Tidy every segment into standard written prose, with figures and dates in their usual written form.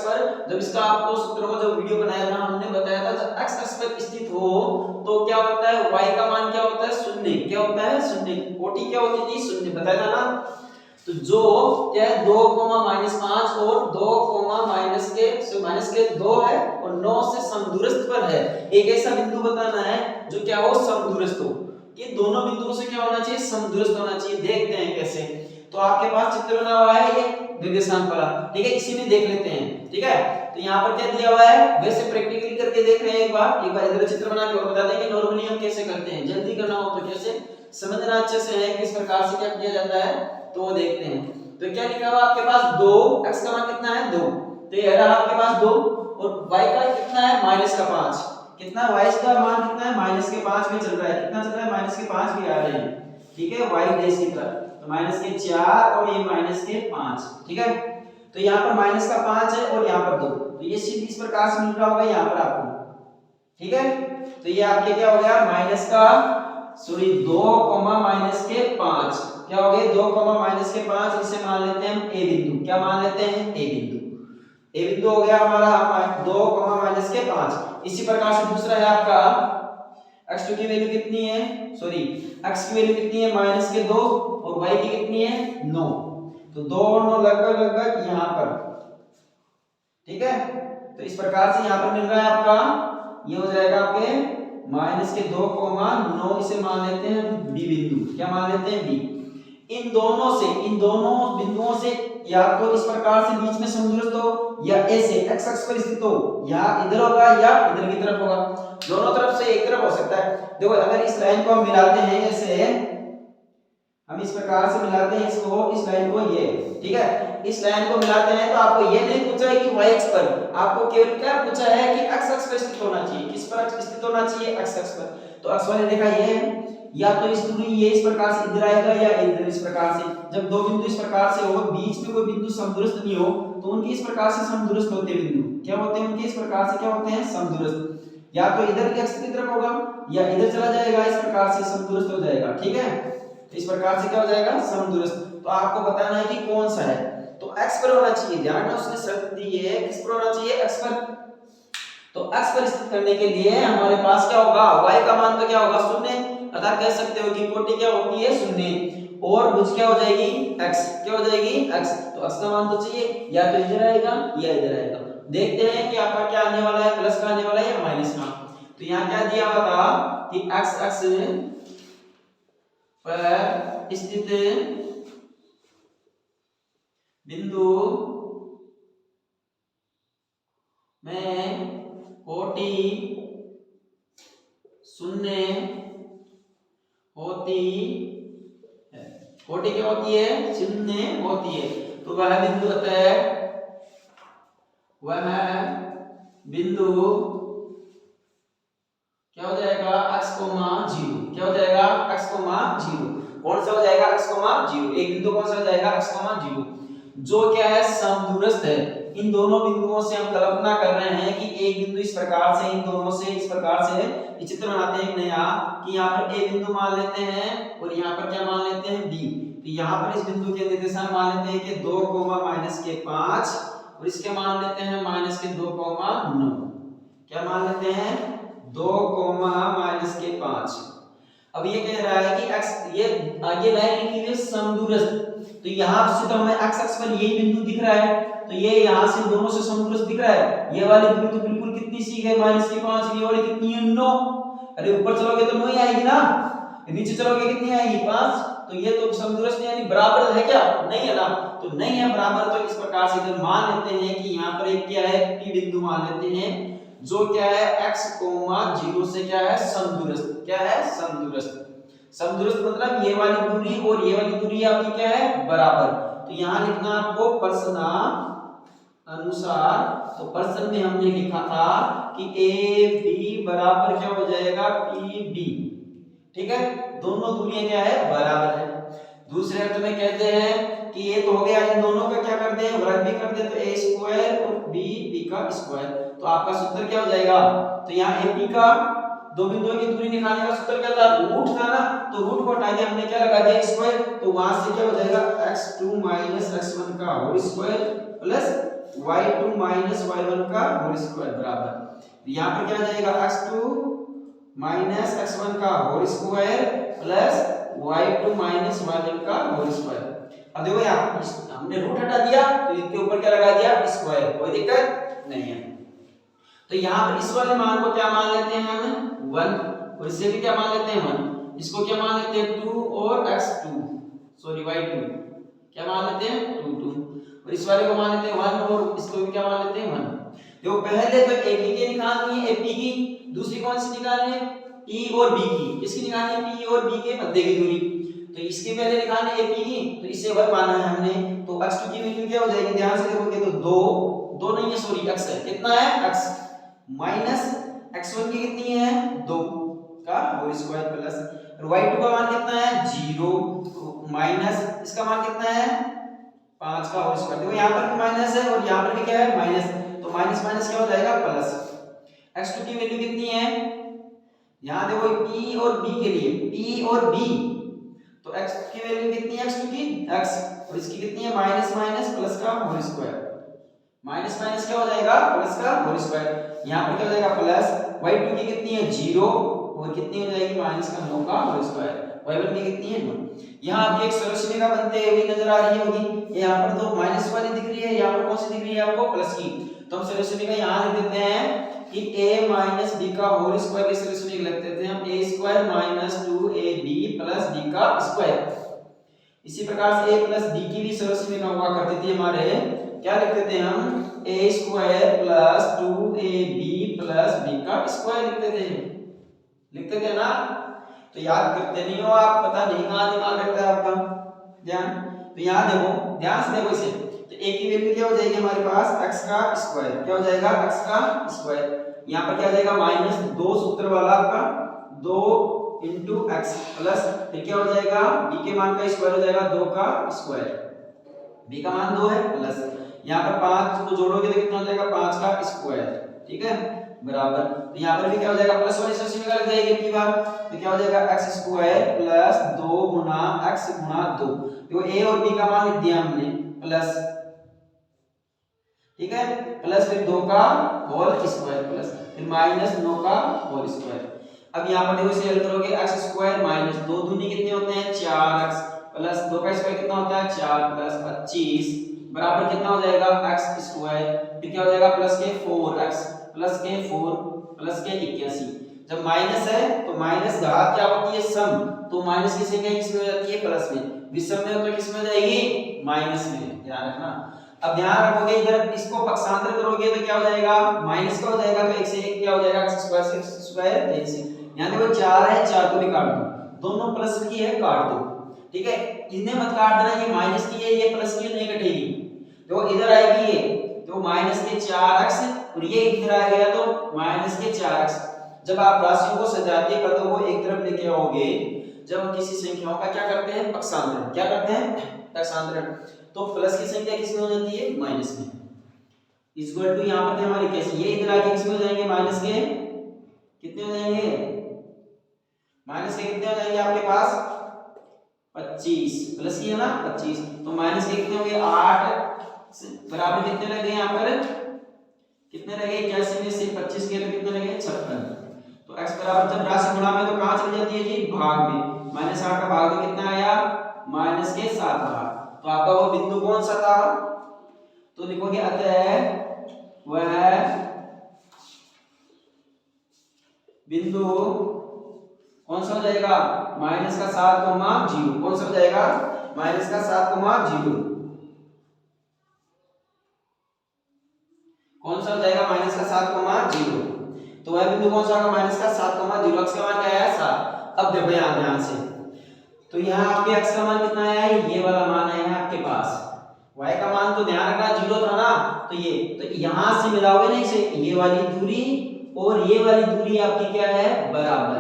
पर, जब इसका आपको सूत्र को जब वीडियो बनाया था हमने बताया था जब x अक्ष पर स्थित हो तो क्या होता है, y का मान क्या होता है, शून्य। क्या होता है, शून्य। कोटि क्या होती थी, शून्य, बताया था ना। तो जो क्या है 2, -5 और 2, माइनस के 2 है और 9 से समदूरस्थ पर है। एक ऐसा बिंदु बताना है जो क्या हो, समदूरस्थ हो। कि दोनों बिंदुओं से क्या होना चाहिए, समदूरस्थ होना चाहिए। देखते हैं कैसे। तो आपके पास चित्र बना हुआ है ये निर्देशांक वाला, ठीक है, इसी में देख लेते हैं। ठीक है, तो यहाँ पर क्या दिया हुआ है, वैसे प्रैक्टिकली करके देख रहे हैं एक बार इधर चित्र बना के और बता दें कि नॉर्मली हम कैसे करते हैं। जल्दी करना हो तो कैसे समझना अच्छे से है, किस प्रकार से क्या किया जाता है, तो वो देखते हैं। तो क्या लिखा हुआ आपके पास 2, x का मान कितना है 2, तो ये रहा आपके पास 2 और y का कितना है -5। कितना y का मान कितना है, -5 में चल रहा है। कितना चल रहा है, -5 भी आ रहे हैं। ठीक है, y डैश की तरफ तो -4 और ये -5। ठीक है, तो यहाँ पर -5 है और यहाँ पर 2, तो ये सीधे इस प्रकार से मिल रहा होगा यहाँ पर आपको। ठीक है, तो ये आपके क्या हो गया, 2, क्या हो गया, 2, इसे मान लेते हैं हम a बिंदु। क्या मान लेते हैं, a बिंदु। a बिंदु हो गया हमारा 2, -5। इसी प्रकार से दूसरा है आपका x2 की वैल्यू कितनी है, x की वैल्यू कितनी है, -2 और y की कितनी है 9। तो 2 और 9 लगभग यहाँ पर। ठीक है, तो इस प्रकार से यहाँ पर मिल रहा है आपका, ये हो जाएगा आपके -2, 9 इसे मान लेते हैं b बिंदु। क्या मान लेते हैं, b। इन दोनों बिंदुओं से या तो इस प्रकार से बीच में समदूरस्थ हो या ऐसे x अक्ष पर स्थित हो, या इधर होगा या इधर की तरफ होगा। दोनों तरफ से एक तरफ हो सकता है। देखो अगर इस लाइन को हम मिलाते हैं ऐसे, हम इस प्रकार से मिलाते हैं इसको, इस लाइन को, ये ठीक है, इस लाइन को मिलाते हैं तो आपको ये नहीं पूछा है कि y अक्ष पर, आपको केवल क्या पूछा है कि x अक्ष पर स्थित होना चाहिए। किस पर स्थित होना चाहिए, x अक्ष पर। तो अक्ष वाले रेखा ये है, या तो इस दूरी ये इस प्रकार से इधर आएगा या इधर इस प्रकार से। जब दो बिंदु इस प्रकार से हो, बीच में कोई बिंदु समदूरस्थ नहीं हो, तो उनके इस प्रकार से समदूरस्थ होते बिंदु क्या होते हैं, उनके इस प्रकार से क्या होते हैं, समदूरस्थ। या तो इधर की अक्ष की तरफ होगा या इधर चला जाएगा, इस प्रकार से समदूरस्थ हो जाएगा। ठीक है, इस प्रकार से क्या हो जाएगा, समदूरस्थ। तो आपको बताना है कि कौन सा है। तो x पर होना चाहिए, ध्यान में उसने शर्त दी है, किस पर होना चाहिए, x पर। तो x पर स्थित करने के लिए हमारे पास क्या होगा, y का मान तो क्या होगा, 0। अतः कह सकते हो कि कोटि क्या होती है, 0। और भुज क्या हो जाएगी, x। क्या हो जाएगी, x। तो x का मान तो चाहिए, या तो इधर आएगा या इधर आएगा। देखते हैं कि आपका क्या आने वाला है, प्लस का आने वाला है या माइनस का। तो यहाँ क्या दिया हुआ था कि x अक्ष पर स्थित बिंदु में कोटि 0 होती है। कोटि क्या होती है, 0 होती है। तो वह बिंदु है, वह बिंदु क्या हो जाएगा, x, 0। क्या हो जाएगा, x, 0। कौन सा हो जाएगा, x, 0। एक बिंदु कौन सा हो जाएगा, x, 0, जो क्या है, समदूरस्थ है। इन दोनों बिंदुओं से हम कल्पना कर रहे हैं कि एक बिंदु इस प्रकार से, इन दोनों से इस प्रकार से ये चित्र बनाते हैं नया, कि यहाँ पर a बिंदु मान लेते हैं और यहाँ पर क्या मान लेते हैं, b। तो यहाँ पर इस बिंदु के निर्देशांक मान लेते हैं कि 2, -5 और इसके मान लेते हैं -2, 9। क्या मान लेते हैं, 2, -5। अब ये कह रहा है कि x, ये आगे लाइन लिखी हुई है समदूरस्थ। तो यहाँ से तो हमें x अक्ष पर यही बिंदु दिख रहा है, तो ये यहाँ से दोनों से समदूरस्थ दिख रहा है। ये वाली दूरी तो बिल्कुल कितनी सी है, -5। ये वाली कितनी है, 9। अरे ऊपर चलोगे तो 9 ही आएगी ना, नीचे चलोगे कितनी आएगी, 5। तो ये तो समदूरस्थ यानी बराबर है क्या, नहीं है ना। तो नहीं है बराबर, तो इस प्रकार से इधर मान लेते हैं कि यहाँ पर एक क्या है, p बिंदु मान लेते हैं, जो क्या है x, 0 से क्या है, समदूरस्थ। क्या है, समदूरस्थ। समदूरस्थ मतलब ये वाली दूरी और ये वाली दूरी आपकी क्या है, बराबर। तो यहाँ लिखना आपको प्रश्न अनुसार। तो प्रश्न में हमने लिखा था कि ए बी बराबर क्या हो जाएगा, पी बी। ठीक है, दोनों दूरियां क्या है, बराबर है। दूसरे अर्थ में कहते हैं कि ये तो हो गया, इन दोनों का क्या करते हैं, वर्ग भी करते हैं। तो a स्क्वायर और b का स्क्वायर। तो आपका सूत्र क्या हो जाएगा, तो यहाँ AP का दो बिंदुओं की दूरी निकालने का सूत्र क्या था, रूट था ना। तो रूट को हटा के हमने क्या लगा दिया, स्क्वायर। तो वहां से क्या हो जाएगा, x2 - x1 का whole square plus y2 minus y1 का होल स्क्वायर बराबर यहाँ पर क्या आ जाएगा x2 माइनस x1 का whole square plus y2 minus y1 का होल स्क्वायर। अब देखो यहाँ हमने रूट हटा दिया तो इसके ऊपर क्या लगा दिया स्क्वायर, कोई दिक्कत नहीं है। तो यहाँ पर इस वाले मान को क्या मान लेते हैं हम 1 और इसे भी क्या मान लेते हैं 1, इसको क्या मान लेते हैं 2 और x2 सॉरी y2 क्या मान लेते हैं 2 2 और इस वाले को मान लेते हैं 1 और इसको भी क्या मान लेते हैं 1। देखो पहले तो AB की निकालनी है AP की, दूसरी कौन सी निकालनी है P और B की, किसकी निकालनी है P और B के मध्य की दूरी। तो इसके पहले निकालनी है AP की तो इसे 1 माना है हमने, तो x2 की वैल्यू क्या हो जाएगी ध्यान से देखोगे तो 2 नहीं है सॉरी x है, कितना है x माइनस x1 की कितनी है 2 का होल स्क्वायर प्लस y2 का मान कितना है 0 माइनस इसका मान कितना है 5 का होल स्क्वायर। देखो यहाँ पर भी माइनस है और यहाँ पर भी क्या है माइनस, तो माइनस माइनस क्या हो जाएगा प्लस। x2 की वैल्यू कितनी है यहाँ देखो p और b के लिए p और b, तो x की वैल्यू कितनी है x2 की x और इसकी कितनी है माइनस माइनस प्लस का होल स्क्वायर, माइनस माइनस क्या हो जाएगा प्लस का होल स्क्वायर। यहाँ पर क्या हो जाएगा प्लस y2 की कितनी है 0 और कितनी हो जाएगी माइनस का 9 का होल स्क्वायर, y1 की कितनी है 9। यहाँ आपके एक सरलरेखा बनते हुए नजर आ रही होगी, यहाँ पर तो माइनस वाली दिख रही है, यहाँ पर कौन सी दिख रही है आपको प्लस की, तो हम सरलरेखा यहाँ लिख देते हैं कि a माइनस b का होल स्क्वायर की सरलरेखा लिख देते हैं हम a square minus 2ab plus b का स्क्वायर। इसी प्रकार से a प्लस b की भी सरलरेखा हुआ करती थी हमारे, क्या लिख देते हैं हम a square plus 2ab plus b का स्क्वायर लिखते थे ना, तो याद करते नहीं हो आप, पता नहीं कहां दिमाग रखता है आपका ध्यान। तो यहां देखो ध्यान से देखो इसे, तो a की वैल्यू क्या हो जाएगी हमारे पास x का स्क्वायर, क्या हो जाएगा x का स्क्वायर, यहां पर क्या आ जाएगा माइनस 2 सूत्र वाला आपका 2 into x प्लस फिर क्या हो जाएगा b के मान का स्क्वायर हो जाएगा 2 का स्क्वायर, b का मान 2 है प्लस यहाँ पर 5 को जोड़ोगे तो कितना हो जाएगा 5 का स्क्वायर, ठीक है बराबर। तो यहाँ पर भी क्या हो जाएगा प्लस वाली सरलरेखा लग जाएगी की बार, तो क्या हो जाएगा x स्क्वायर प्लस 2 गुना x गुना 2, देखो a और b का मान लिख दिया हमने प्लस, ठीक है प्लस फिर 2 का होल स्क्वायर प्लस फिर माइनस 9 का होल स्क्वायर। अब यहाँ पर देखो इसे हल करोगे x स्क्वायर माइनस 2 दूनी कितने होते हैं 4x प्लस 2 का स्क्वायर कितना होता है 4 प्लस 25 बराबर कितना हो जाएगा x स्क्वायर, फिर क्या हो जाएगा प्लस के 4x प्लस के 4 प्लस के 81। जब माइनस है तो माइनस घात क्या होती है सम, तो माइनस की संख्या किस में हो जाती है प्लस में, विषम में हो तो किस में हो जाएगी माइनस में, ध्यान रखना। अब ध्यान रखोगे इधर इसको पक्षांतर करोगे तो क्या हो जाएगा माइनस का हो जाएगा, तो 1 से 1 क्या हो जाएगा x स्क्वायर से x स्क्वायर 1 से, यहां देखो 4 है 4 को भी काट दो, दोनों प्लस की है काट दो, ठीक है इन्हें मत काट देना, ये माइनस की है ये प्लस की है नहीं कटेगी, तो इधर आएगी ये तो माइनस के 4x और ये इधर आ गया तो माइनस के 4x। जब आप राशियों को सजाते पदों को एक तरफ लेके आओगे, जब किसी संख्याओं का क्या करते हैं पक्षांतरण, क्या करते हैं पक्षांतरण, तो प्लस की संख्या किस में हो जाती है माइनस में, इक्वल टू यहाँ पर हमारी कैसे ये इधर आके किस में हो जाएंगे माइनस के कितने हो जाएंगे, माइनस के कितने हो जाएंगे आपके पास 25 प्लस की है ना 25, तो माइनस के कितने हो गए 8 बराबर कितने लगे यहाँ पर कितने लगे 81 में से 25 के तो कितने लगे 56। तो x बराबर जब राशि गुणा में तो कहां चली जाती है जी भाग में, माइनस 8 का भाग में कितना आया माइनस के 7 भाग, तो आपका वो बिंदु कौन सा था, तो लिखोगे अतः वह बिंदु कौन सा हो जाएगा माइनस का 7,0, कौन सा हो जाएगा माइनस का 7,0, कौन सा हो जाएगा माइनस का 7,0, तो वह बिंदु कौन सा होगा माइनस का 7,0, x का मान क्या है 7। अब देखो यहां ध्यान से, तो यहां आपके x का मान कितना आया है ये वाला मान है आपके पास, y का मान तो ध्यान रखना 0 था ना, तो ये तो यहां से मिलाओगे ना इसे, ये वाली दूरी और ये वाली दूरी आपकी क्या है बराबर,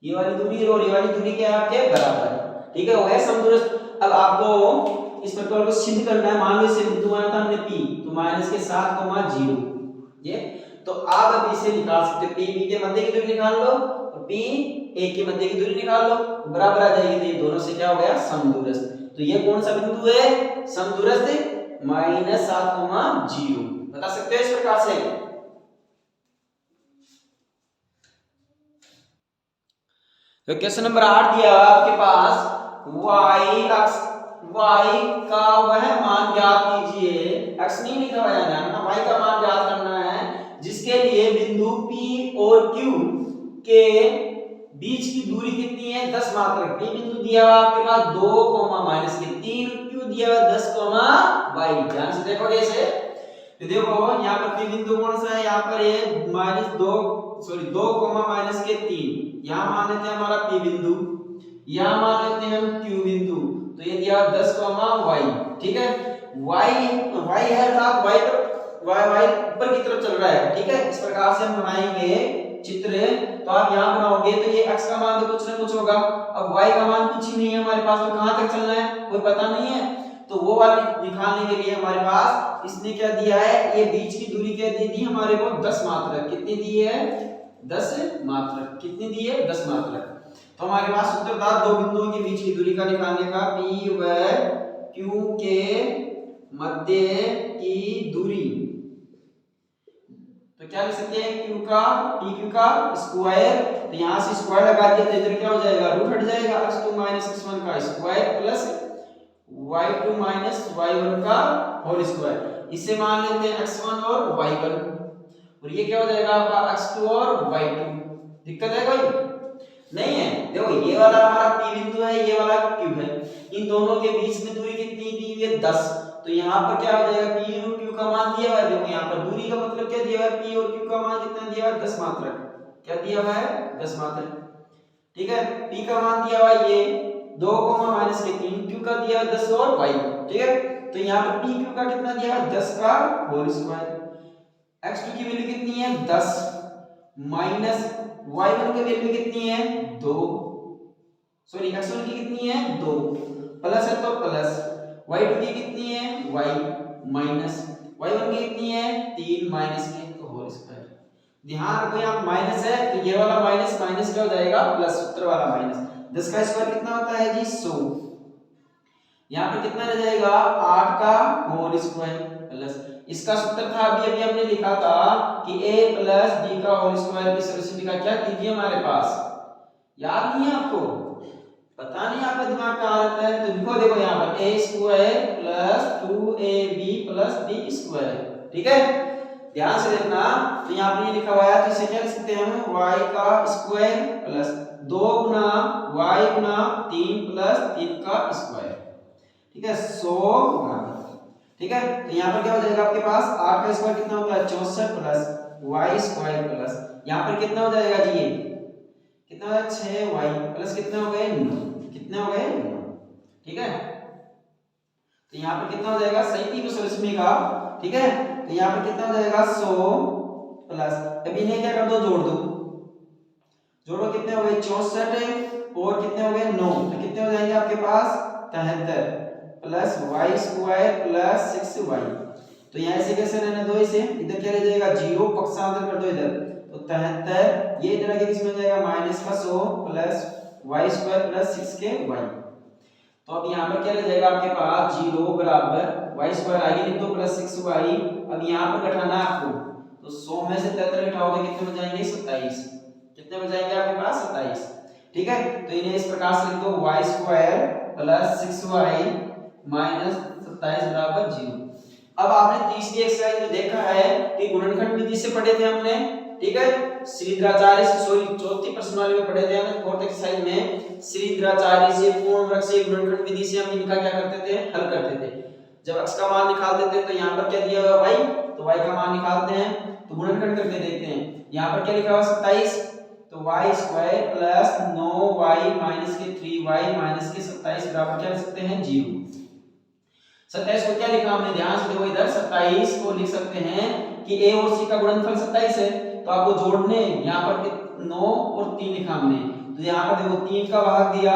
ये वाली दूरी और ये वाली दूरी क्या है आपके बराबर, ठीक है हो गया समदूरस्थ। अब आपको इस प्रकार को सिद्ध करना है, मान लो इसे बिंदु माना था हमने p, तो माइनस के 7,0 ये, तो आप अब इसे निकाल सकते हो, p b के मध्य की दूरी निकाल लो और p a के मध्य की दूरी निकाल लो बराबर आ जाएगी, तो ये दोनों से क्या हो गया समदूरस्थ। तो ये कौन सा बिंदु है समदूरस्थ माइनस 7,0 बता सकते हो इस प्रकार से। तो क्वेश्चन नंबर 8 दिया आपके पास y का वह मान ज्ञात कीजिए, x नहीं लिखा हुआ है ना, y का मान ज्ञात करना है जिसके लिए बिंदु P और Q के बीच की दूरी कितनी है 10 मात्रक। P बिंदु दिया हुआ आपके पास 2, माइनस के 3, Q दिया हुआ 10, y। ध्यान से देखोगे इसे तो देखो यहाँ पर P बिंदु कौन सा है, यहाँ पर ये -2 माइनस के 3, यहाँ मान लेते हैं हमारा P बिंदु, यहाँ मान लेते हैं हम Q बिंदु, तो ये दिया 10, y। ठीक है, y है अर्थात y ऊपर की तरफ चल रहा है। ठीक है, इस प्रकार से हम बनाएंगे चित्र, तो आप यहाँ बनाओगे तो ये x का मान तो कुछ ना कुछ होगा, अब y का मान कुछ ही नहीं है हमारे पास, तो कहाँ तक चलना है कोई पता नहीं है, तो वो वाली दिखाने के लिए हमारे पास इसने क्या दिया है, ये बीच की दूरी क्या दी थी हमारे को 10 मात्रक। कितनी दी है 10 मात्रक, कितनी दी है 10 मात्रक। तो हमारे पास सूत्र था दो बिंदुओं के बीच की दूरी का निकालने का, P व Q के मध्य की दूरी, तो क्या लिख सकते हैं Q का PQ का स्क्वायर, तो यहां से स्क्वायर लगा दिया तो इधर क्या हो जाएगा रूट हट जाएगा, x2 x1 का स्क्वायर प्लस y2 y1 का होल स्क्वायर, इसे मान लेते हैं x1 और y1, और ये क्या हो जाएगा आपका x2 और y2। दिक्कत है कोई नहीं है। देखो ये वाला हमारा P बिंदु है, ये वाला Q है, इन दोनों के बीच में दूरी कितनी दी हुई है 10, तो यहाँ पर क्या हो जाएगा P और Q का मान दिया हुआ है, देखो यहाँ पर दूरी का मतलब क्या दिया हुआ है, P और Q का मान कितना दिया हुआ है 10 मात्रक, क्या दिया हुआ है 10 मात्रक। ठीक है, P का मान दिया हुआ है ये 2, माइनस के 3, Q का दिया 10 और y। ठीक है, तो यहाँ पर PQ का कितना दिया है 10 का होल स्क्वायर, x2 की वैल्यू कितनी है 10, माइनस y1 की वैल्यू कितनी है 2, सॉरी x1 की कितनी है 2, प्लस है तो प्लस, y2 की कितनी है y, माइनस y1 की कितनी है 3, माइनस के तो होल स्क्वायर। ध्यान रखो यहाँ माइनस है तो ये वाला माइनस माइनस क्या हो जाएगा प्लस, सूत्र वाला माइनस, 10 का स्क्वायर कितना होता है जी 100, यहाँ पर कितना रह जाएगा 8 का होल स्क्वायर प्लस, इसका सूत्र था अभी अभी हमने लिखा था कि a प्लस b का होल स्क्वायर की सर्वसम्मति क्या कीजिए हमारे पास, याद नहीं है आपको, पता नहीं आपका दिमाग कहाँ रहता है, तो लिखो देखो यहाँ पर a square plus 2ab plus b square. ठीक है, ध्यान से देखना, तो यहाँ पर ये लिखा हुआ है तो इसे क्या लिख सकते हैं हम y का स्क्वायर प्लस 2 गुना y गुना 3 प्लस 3 का स्क्वायर। ठीक है, 100 गुना, ठीक है, तो यहाँ पर क्या हो जाएगा आपके पास 8 का स्क्वायर कितना होता है 64 प्लस y स्क्वायर प्लस यहाँ पर कितना हो जाएगा जी, ये कितना हो जाएगा 6y प्लस कितना हो गए 9, कितने हो गए 9। ठीक है, तो यहाँ पर कितना हो जाएगा सही को सरस्मी का। ठीक है, तो यहाँ पर कितना हो जाएगा 100 प्लस, अब इन्हें क्या कर दो जोड़ दो, जोड़ो कितने हो गए 64 और कितने हो गए 9, तो कितने हो जाएंगे आपके पास 73 plus y square plus 6y, तो यहाँ ऐसे कैसे रहने दो, इसे इधर क्या रह जाएगा 0, पक्षांतर कर दो इधर, तो 73 ये इधर आगे किसमें हो जाएगा माइनस का 100 प्लस y स्क्वायर प्लस 6 के y, तो अब यहाँ पर क्या रह जाएगा आपके पास 0 बराबर y स्क्वायर आगे लिख दो प्लस 6y, अब यहाँ पर घटाना है आपको, तो 100 में से 73 घटाओगे कितने हो जाएंगे 27, कितने हो जाएंगे आपके पास 27। ठीक है, तो इन्हें इस प्रकार से लिख दो y square plus 6y minus 27 बराबर 0। अब आपने तीसरी एक्सरसाइज में देखा है कि गुणनखंड विधि से पढ़े थे हमने। ठीक है, श्रीधराचार्य से सॉरी चौथी प्रश्नावली में पढ़े थे हमने, फोर्थ एक्सरसाइज में श्रीधराचार्य से पूर्ण वर्ग से गुणनखंड विधि से हम इनका क्या करते थे हल करते थे। जब x का मान निकालते थे तो यहाँ पर क्या दिया हुआ y, तो y का मान निकालते हैं तो गुणनखंड करके देखते हैं, यहाँ पर क्या लिखा हुआ 27, तो y square plus 9y minus के 3y माइनस के 27 बराबर क्या लिख सकते हैं 0। 27 को क्या लिखा हमने ध्यान से देखो इधर, 27 को लिख सकते हैं कि a और c का गुणनफल 27 है, तो आपको जोड़ने यहाँ पर 9 और 3 लिखा हमने, तो यहाँ पर देखो 3 का भाग दिया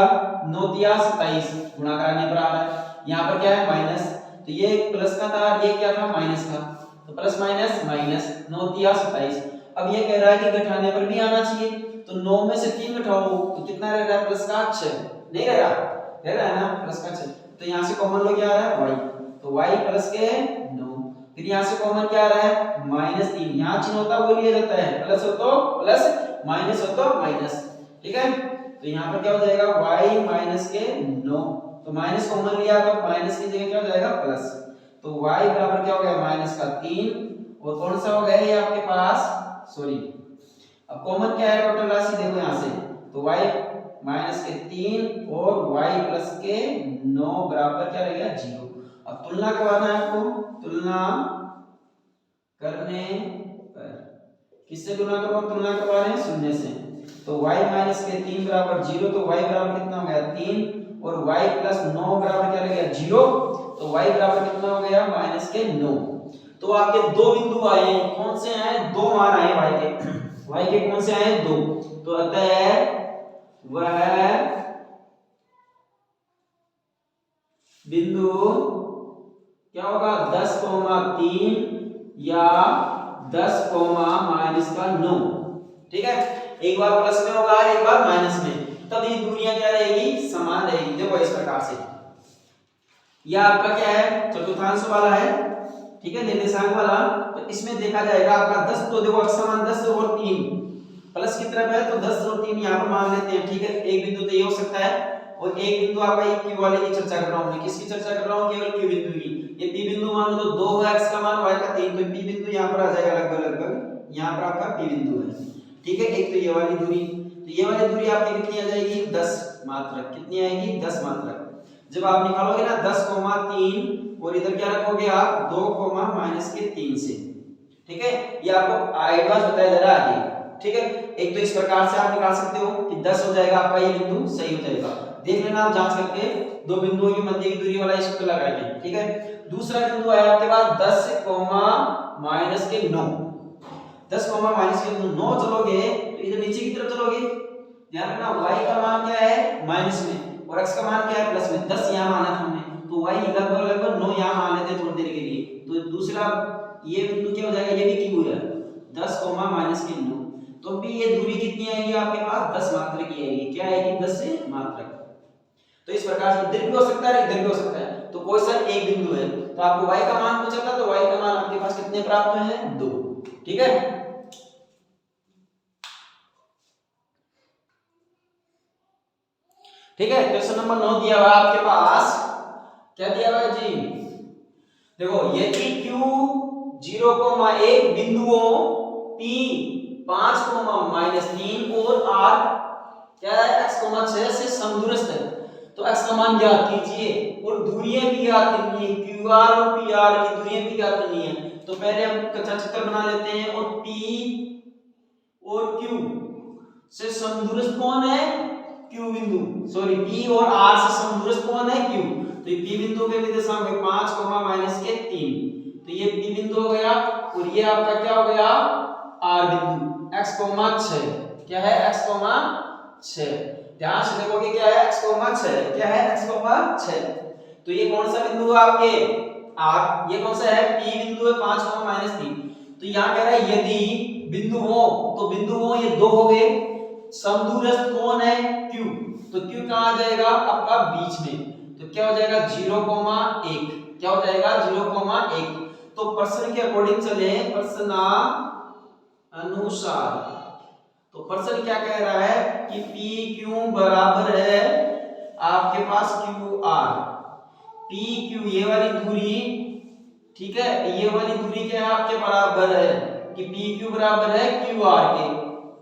9 दिया 27 गुणा कराने पर आ रहा है, यहाँ पर क्या है माइनस, तो ये प्लस का था ये क्या था माइनस का, तो प्लस माइनस माइनस 9 दिया 27। अब ये कह रहा है कि घटाने पर भी आना चाहिए, तो 9 में से 3 घटाओ तो कितना रह रहा है प्लस का 6, नहीं रह रहा है ना प्लस का 6, तो यहाँ से कॉमन लो क्या आ रहा है y, तो y प्लस के 9। फिर यहाँ से कॉमन क्या आ रहा है -3, यहाँ चिन्ह होता है वो लिया जाता है, प्लस हो तो प्लस माइनस हो तो माइनस, ठीक है। तो यहाँ पर क्या हो जाएगा y माइनस के 9, तो माइनस कॉमन लिया तो माइनस की जगह क्या हो जाएगा प्लस, तो y बराबर क्या हो गया माइनस का 3, और कौन सा हो गया ये आपके पास सॉरी, अब कॉमन क्या है टोटल राशि देखो यहाँ से, तो y माइनस के 3 और y प्लस के 9 बराबर क्या रहेगा 0। अब तुलना करवाना है आपको, तुलना करने पर किससे तुलना करवा रहे हैं शून्य से, तो y माइनस के 3 बराबर 0, तो y बराबर कितना हो गया 3, और y प्लस 9 बराबर क्या रहेगा 0, तो y बराबर कितना हो गया माइनस के 9। तो आपके दो बिंदु आए, कौन से आए, दो मान आए y के, y के कौन से आए दो, तो अतः वह बिंदु क्या होगा 10,3 या 10,-9, ठीक है। एक बार प्लस में होगा एक बार माइनस में, तब ये दूरियां क्या रहेगी समान रहेगी। देखो इस प्रकार से यह आपका क्या है चतुर्थांश वाला है, ठीक है, निर्देशांक वाला, तो इसमें देखा जाएगा आपका 10, तो देखो समान 10 और 3 प्लस की तरफ है, तो 10 और 3 यहाँ पर मान लेते हैं, ठीक है। एक बिंदु तो ये हो सकता है, और एक बिंदु आपका ये Q वाले की चर्चा कर रहा हूं मैं, किसकी चर्चा कर रहा हूं, केवल Q बिंदु की। ये P बिंदु मान लो तो 2 है, x का मान y का 3, तो P बिंदु यहां पर आ जाएगा लगभग यहां पर आपका P बिंदु है, ठीक है। एक तो ये वाली दूरी, तो ये वाली दूरी आपकी कितनी आ जाएगी 10 मात्रक, कितनी आएगी 10 मात्रक। जब आप निकालोगे ना 10,3 और इधर क्या रखोगे आप 2, माइनस के 3 से, ठीक है। ये आपको एडवांस बताया जा रहा है आगे, ठीक है। एक तो इस प्रकार से आप निकाल सकते हो कि 10 हो जाएगा आपका ये बिंदु सही हो जाएगा, देख लेना आप जांच करके, दो बिंदुओं के मध्य की दूरी वाला सूत्र लगाएंगे, ठीक है। दूसरा बिंदु आया आपके पास 10, माइनस के 9, 10, माइनस के 9 चलोगे तो इधर नीचे की तरफ चलोगे, ध्यान रखना y का मान क्या है माइनस में और x का मान क्या है प्लस में, 10 यहां माना था हमने, तो y लगभग 9 यहां मान लेते हैं थोड़ी देर के लिए, तो दूसरा ये बिंदु क्या हो जाएगा, ये भी Q है 10, माइनस के 9, तो भी ये दूरी कितनी आएगी आपके पास 10 मात्रक की आएगी, क्या आएगी 10 से मात्रक। तो इस प्रकार से इधर भी हो सकता है इधर भी हो सकता है, तो कोई सा एक बिंदु है, तो आपको y का मान पूछा था, तो y का मान आपके पास कितने प्राप्त हुए हैं 2, ठीक है। ठीक है, क्वेश्चन नंबर 9 दिया हुआ आपके पास, क्या दिया हुआ है जी, देखो यदि Q 0,1 बिंदुओं P 5,-3 और R क्या है x, 6 से समदूरस्थ है, तो x का मान ज्ञात कीजिए और दूरियां भी ज्ञात करनी है, QR और PR की दूरियां भी ज्ञात करनी है। तो पहले हम कच्चा चित्र बना लेते हैं, और P और Q से समदूरस्थ कौन है Q बिंदु, सॉरी P और R से समदूरस्थ कौन है Q, तो ये P बिंदु के निर्देशांक 5, माइनस के 3, तो ये P बिंदु हो गया, और ये आपका क्या हो गया R बिंदु x, 6, क्या है x, 6, ध्यान से देखोगे क्या है x, 6, क्या है x, 6, तो ये कौन सा बिंदु है आपके R, ये कौन सा है P बिंदु है 5, माइनस 3, तो यहाँ कह रहा है यदि बिंदु हो, तो बिंदु हो ये दो हो गए, समदूरस्थ कौन है Q, तो Q कहाँ आ जाएगा आपका बीच में, तो क्या हो जाएगा 0,1, क्या हो जाएगा 0,1, तो प्रश्न के अकॉर्डिंग चले, प्रश्न अनुसार, तो प्रश्न क्या कह रहा है कि PQ बराबर है आपके पास QR, PQ ये वाली दूरी, ठीक है, ये वाली दूरी क्या है आपके बराबर है कि PQ बराबर है QR के,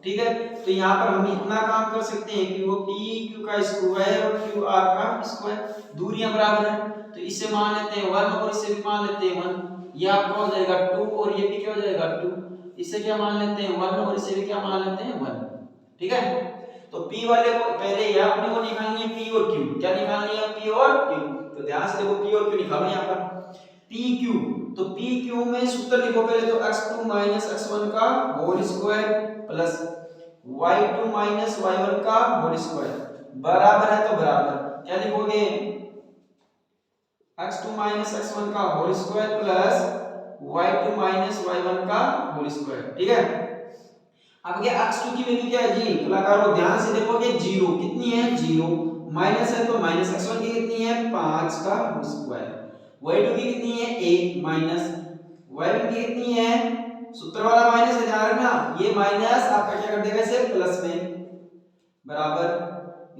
ठीक है। तो यहाँ पर हम इतना काम कर सकते हैं कि वो PQ का स्क्वायर और QR का स्क्वायर, दूरियां बराबर है, तो इसे मान लेते हैं 1 और इसे भी मान लेते हैं 1, ये आपका हो जाएगा 2 और ये भी क्या हो जाएगा 2, इसे क्या मान लेते हैं 1 और इसे भी क्या मान लेते हैं 1, ठीक है। तो P वाले को पहले ये अपने को निकालनी है P और Q, क्या निकालनी है P और Q, तो ध्यान से देखो P और Q निकालो यहाँ पर PQ, तो PQ में सूत्र लिखो पहले, तो x2 माइनस x1 का whole square plus y2 minus y1 का होल स्क्वायर बराबर है, तो बराबर क्या लिखोगे x2 माइनस x1 का whole square plus y2 minus y1 का होल स्क्वायर, ठीक है। अब ये x2 की वैल्यू क्या है जी, कलाकारों ध्यान से देखोगे 0, कितनी है 0, माइनस है तो माइनस x1 की कितनी है 5 का होल स्क्वायर, y2 की कितनी है 1 माइनस y1 की कितनी है, सूत्र वाला माइनस है, ध्यान रखना, ये माइनस आपका क्या कर देगा इसे प्लस में, बराबर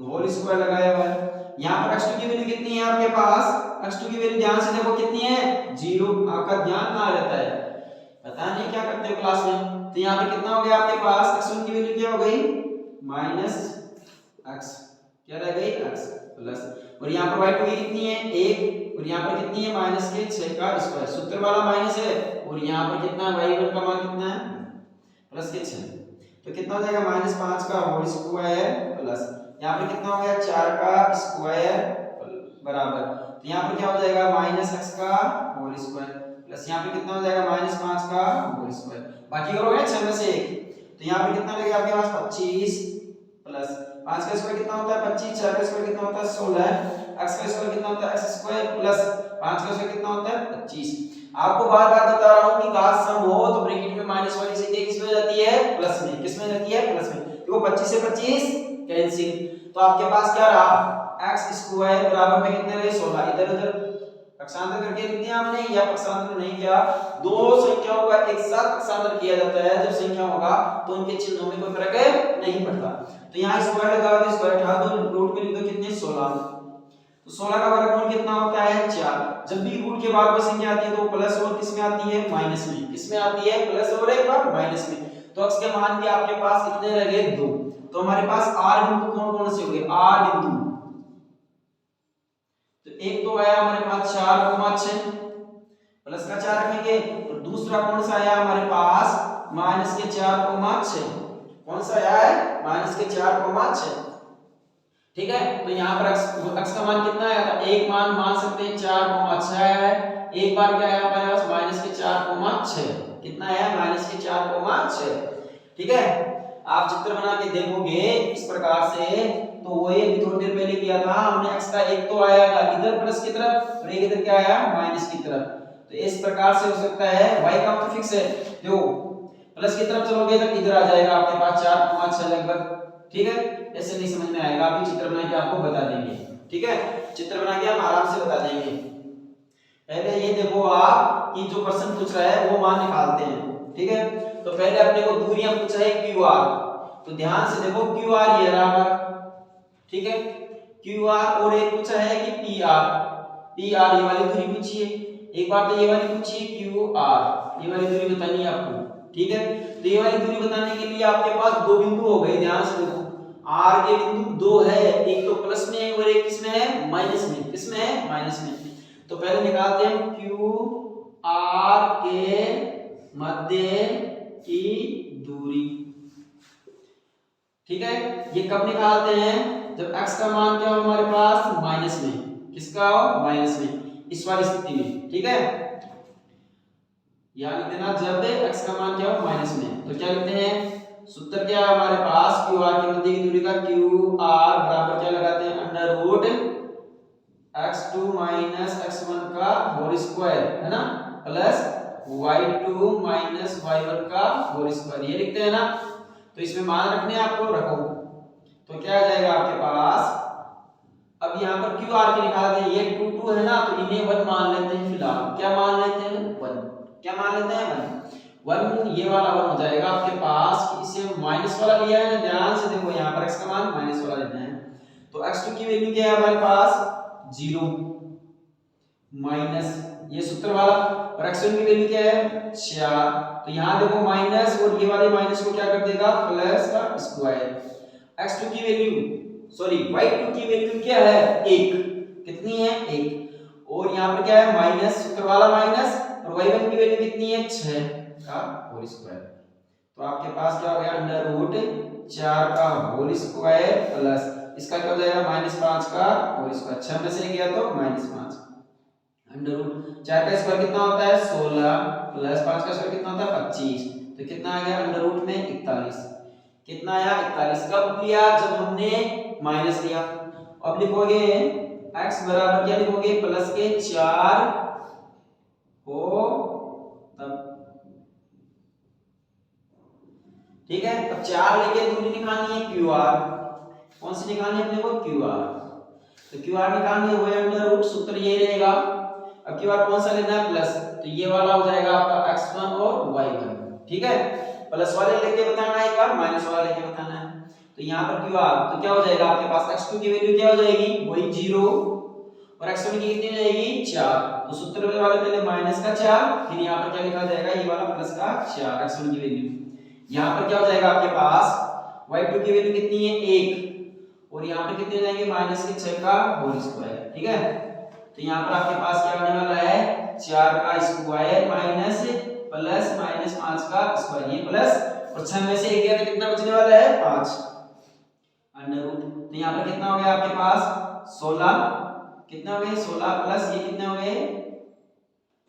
होल स्क्वायर लगाया हुआ है। यहाँ पर x2 की वैल्यू कितनी है आपके पास, x2 की वैल्यू ध्यान से देखो कितनी है 0। आपका ध्यान कहाँ रहता है, पता नहीं क्या करते हो क्लास में। तो यहाँ पे कितना हो गया आपके पास, x1 की वैल्यू क्या हो गई माइनस x, क्या रह गई x प्लस, और यहाँ पर y2 की कितनी है 1, और यहाँ पर कितनी है माइनस के 6 का स्क्वायर, सूत्र वाला माइनस है, और यहाँ पर कितना y1 का मान कितना है प्लस के 6, तो कितना हो जाएगा -5 का होल स्क्वायर प्लस यहाँ पे कितना हो गया 4 का स्क्वायर बराबर, तो यहाँ पे क्या हो जाएगा -x का होल स्क्वायर प्लस यहाँ पे कितना हो जाएगा -5 का होल स्क्वायर, बाकी करोगे 6 में से 1, तो यहाँ पे कितना लगेगा आपके पास 25 प्लस 5 का स्क्वायर कितना होता है 25, 4 का स्क्वायर कितना होता है 16, x का स्क्वायर कितना होता है x स्क्वायर प्लस 5 का स्क्वायर कितना होता है 25। आपको बार बार बता रहा हूं कि घात सम हो तो ब्रैकेट में माइनस वाली संख्या किस में जाती है प्लस में, किस में जाती है प्लस में, देखो 25 से 25 कैंसिल, तो आपके पास क्या रहा x स्क्वायर बराबर में कितने रहे 16, इधर उधर पक्षांतर करके लिख दिया हमने या पक्षांतर नहीं किया, दो संख्याओं का एक साथ पक्षांतर किया जाता है जब संख्या होगा तो उनके चिन्हों में कोई फर्क नहीं पड़ता। तो यहाँ स्क्वायर लगा दो, स्क्वायर हटा दो, रूट में लिख दो कितने 16, तो 16 का वर्गमूल कितना होता है 4। जब भी रूट के बाद कोई संख्या आती है तो प्लस और किस में आती है माइनस में, किस में आती है प्लस और एक बार माइनस में, तो x के मान के आपके पास कितने रह गए 2, तो हमारे पास r बिंदु कौन कौन से हो गए r बिंदु, तो एक तो आया हमारे पास 4,6 प्लस का 4 रखेंगे, और दूसरा कौन सा आया हमारे पास माइनस के 4,6, कौन सा आया है माइनस के 4,6, ठीक है। तो यहाँ पर x का मान कितना आया था, एक मान सकते हैं 4,6 आया है, एक बार क्या आया हमारे पास माइनस के 4,6, कितना आया माइनस के 4,6, ठीक है। आप चित्र बना के देखोगे इस प्रकार से, तो वही अभी थोड़ी देर पहले किया था हमने, x का एक तो आया था इधर प्लस की तरफ और एक इधर क्या आया माइनस की तरफ, तो इस प्रकार से हो सकता है, y का तो फिक्स है, देखो प्लस की तरफ चलोगे तो इधर आ जाएगा आपके पास 4,6 लगभग, ठीक है। ऐसे नहीं समझ में आएगा, अभी चित्र बना के आपको बता देंगे, ठीक है, चित्र बना के हम आराम से बता देंगे। पहले ये देखो आप कि जो प्रश्न पूछ रहा है वो मान निकालते हैं, ठीक है। तो पहले अपने को दूरियां पूछा है QR, तो ध्यान से देखो QR ये रहा, ठीक है QR, और एक पूछा है कि PR ये वाली दूरी पूछी है, एक बार तो ये वाली पूछी है QR, ये वाली दूरी बतानी है आपको, ठीक है। तो ये वाली दूरी बताने के लिए आपके पास दो बिंदु हो गए, ध्यान से देखो R के बिंदु दो है, एक तो प्लस में है और एक किसमें है माइनस में, किसमें है माइनस में, तो पहले निकालते हैं QR के मध्य की दूरी, ठीक है। ये कब निकालते हैं, जब x का मान क्या हो हमारे पास माइनस में, किसका हो माइनस में, इस वाली स्थिति में, ठीक है। यहां लिख देना जब x का मान क्या हो माइनस में, तो क्या लिखते हैं सूत्र क्या है हमारे पास QR के मध्य की दूरी का QR बराबर क्या लगाते हैं under root x2 minus x1 का होल स्क्वायर, है ना, प्लस y2 माइनस y1 का होल स्क्वायर, ये लिखते हैं ना। तो इसमें मान रखने आपको, रखो, तो क्या आ जाएगा आपके पास, अब यहाँ पर QR के निकाल दें, ये 2 है ना, तो इन्हें 1 मान लेते हैं फिलहाल, क्या मान लेते हैं 1, क्या मान लेते हैं 1, ये वाला 1 हो जाएगा आपके पास, इसे माइनस वाला लिया है ना, ध्यान से देखो यहाँ पर x का मान माइनस वाला लेना है, तो x2 की वैल्यू क्या है हमारे पास 0 माइनस ये सूत्र वाला, और x1 की वैल्यू क्या है 4, तो यहाँ देखो माइनस और ये वाले माइनस को क्या कर देगा प्लस का स्क्वायर, x2 की वैल्यू सॉरी y2 की वैल्यू क्या है 1, कितनी है 1, और यहाँ पर क्या है माइनस, सूत्र वाला माइनस, और y1 की वैल्यू कितनी है 6 का होल स्क्वायर, तो आपके पास क्या हो गया अंडर रूट 4 का होल स्क्वायर प्लस इसका क्या हो जाएगा -5 का होल स्क्वायर, 6 में से गया तो -5, अंडर रूट 4 का स्क्वायर कितना होता है 16 प्लस 5 का स्क्वायर कितना होता है 25, तो कितना आ गया अंडर रूट में 41, कितना आया 41, कब लिया जब हमने माइनस लिया। अब लिखोगे x बराबर क्या लिखोगे प्लस के 4 हो तब, ठीक है। अब 4 लेके दूरी निकालनी है QR, कौन सी निकालनी है अपने को QR, तो QR निकालनी है अंडर रूट, सूत्र ये रहेगा अब की बार कौन सा लेना है प्लस, तो ये वाला हो जाएगा आपका x1 और y1, ठीक है। प्लस वाले लेके बताना है एक बार, माइनस वाला लेके बताना है। तो यहाँ पर क्यों तो क्या हो जाएगा आपके पास x2 की वैल्यू क्या हो जाएगी, वही 0 और x1 की कितनी हो जाएगी 4। तो सूत्र में वाले पहले माइनस का 4, फिर यहाँ पर क्या लिखा जाएगा ये वाला प्लस का 4 x1 की वैल्यू। यहाँ पर क्या हो जाएगा आपके पास y2 की वैल्यू कितनी है 1 और यहाँ पे कितने हो जाएंगे माइनस के 6 का होल स्क्वायर, ठीक है। तो यहाँ पर आपके पास क्या होने वाला है 4 का स्क्वायर माइनस प्लस माइनस 5 का स्क्वायर, ये प्लस और 6 में से 1 गया तो कितना बचने वाला है 5 अंडर रूट। तो यहाँ पर कितना हो गया आपके पास 16, कितना हो गए 16 प्लस ये कितने हो गए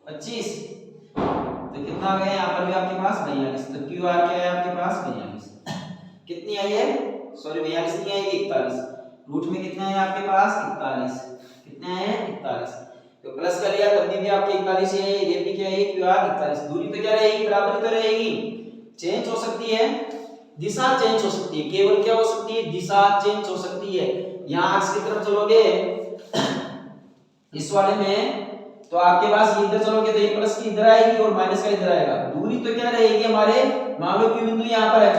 25, तो कितना हो गया यहाँ पर भी आपके पास 42। तो क्यू आर क्या है आपके पास 42, कितनी आई है सॉरी 42 नहीं आएगी 41, रूट में कितना है आपके पास 41, कितने हैं 41, तो प्लस कर लिया तब भी आपके 41 है, ये भी क्या है क्यू आर 41। दूरी तो क्या रहेगी बराबर तो रहेगी, चेंज हो सकती है दिशा चेंज हो सकती है, केवल क्या हो सकती है दिशा चेंज हो सकती है। यहाँ x की तरफ चलोगे इस वाले में तो आपके पास ये इधर चलोगे तो ये प्लस की इधर आएगी और माइनस का इधर आएगा, दूरी तो क्या रहेगी हमारे मान लो कि बिंदु यहाँ पर है,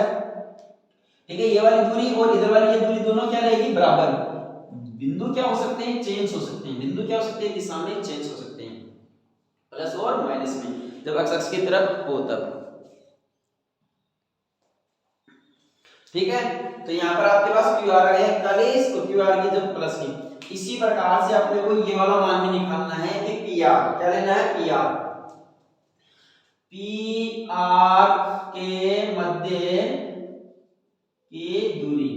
ठीक है, ये वाली दूरी और इधर वाली ये दूरी दोनों क्या रहेगी बराबर। बिंदु क्या हो सकते हैं चेंज हो सकते हैं, बिंदु क्या हो सकते हैं दिशा में चेंज हो सकते हैं प्लस और माइनस में, जब x अक्ष की तरफ हो तब, ठीक है। तो यहाँ पर आपके पास क्यू आर आ गया 41 और क्यू आर की जब प्लस की, इसी प्रकार से अपने को ये वाला मान भी निकालना है कि पी आर क्या लेना है पी आर, पी आर के मध्य की दूरी